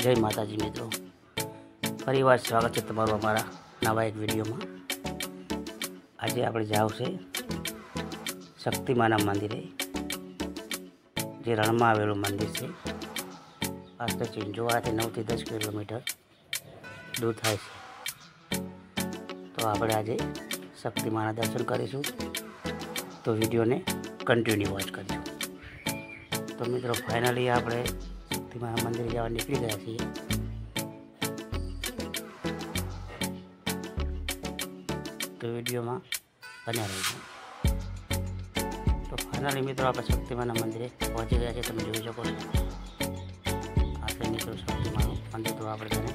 जय माताजी मित्रों, फरीवार स्वागत है तमारुं अमारा नवा एक विडियो में। आज आपणे जाव छे शक्तिमाना मंदिरे, जे रण में आवेलुं मंदिर है। आस्ते जोवाथी 9 થી 10 किलोमीटर दूर थाय छे। तो आपणे आज शक्तिमाना दर्शन करीशुं, तो विडियो ने कंटिन्यू वॉच करजो। तो मित्रों फाइनली आपणे शक्तिमाना मंदिर जवा निकली गया छीए। तो विडियो में बन्या रहीजो। तो फाइनली मित्रों आप शक्तिमाना मंदिरे पहुंची गया है। तमे जोई शको छो आ मित्रों शक्तिमानु मंदिर। तो आपणे तेने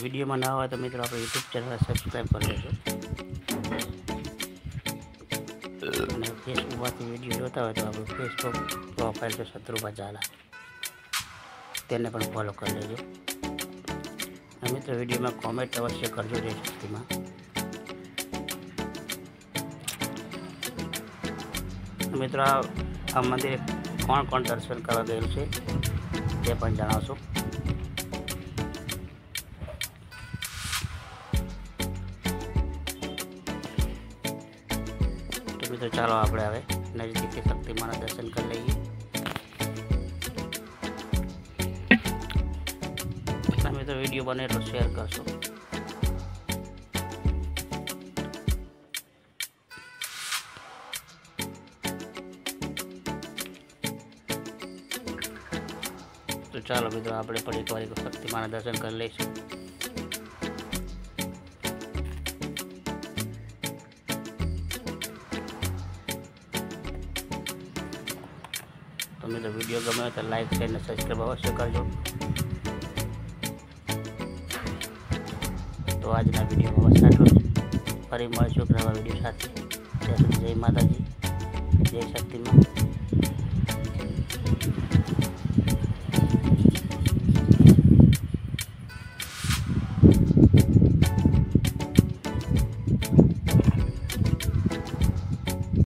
वीडियो में ना हो तो मित्रों आप यूट्यूब चैनल सब्सक्राइब कर लेजो। फेसबुक में वीडियो जोता हो तो आप फेसबुक प्रोफाइल जो शत्रुपा झाला तेने पण फॉलो कर लेजो। मित्रों वीडियो में कॉमेंट अवश्य करजो जय शक्ति में। मित्रों आ मंदिर कौन कौन दर्शन करवा गयेलुं छे ते पण जणावशो। तो चलो आपणे हवे नजदीक शक्तिमाना दर्शन कर लीए। તમે તો વિડીયો બને એટલો શેર કરશો। તો ચાલો મિત્રો આપણે પણ એકવાર શક્તિમાના દર્શન કરી લઈશું। तो मित्रों वीडियो गमे तो लाइक शेयर ने सब्सक्राइब अवश्य करजो। तो आज वीडियो में बस आटलुं ज। फरी मळीशुं नवा वीडियो साथे। ત્યાં સુધી जय माताजी, जय शक्तिमां।